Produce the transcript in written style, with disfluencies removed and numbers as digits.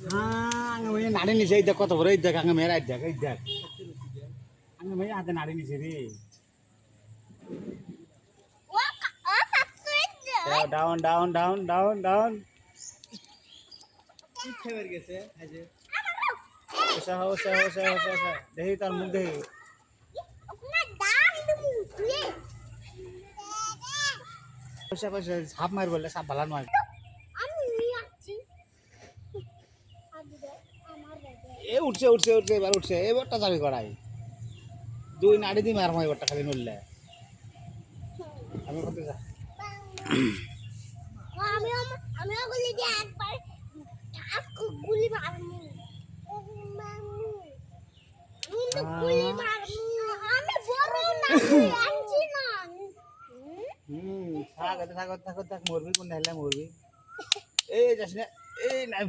হ্যাঁ আমি নাড়ি নিছে এই দেখ কত বড় এই দেখ আগে মেয়েরা এই দেখ আমি মেয়ে হাতে নাড়ি নিছে রে down down down down down দেখি তার মুখ দেখি সাপ মার বললে সাপ ভালো নয় এ উঠছে উঠছে উঠছে এবার উঠছে এবারটা যাবি করাই দুই নাড়ি দিই মারমো এবারটা খালি নড়লে আমি বলতে যা আমি গুলি দিয়ে একবার গুলি মারমু গুলি মারমু আমি বড় না আনছি না থাক থাক থাক থাক মরবি কোন হেলে মরবি এই যাস না এই নাই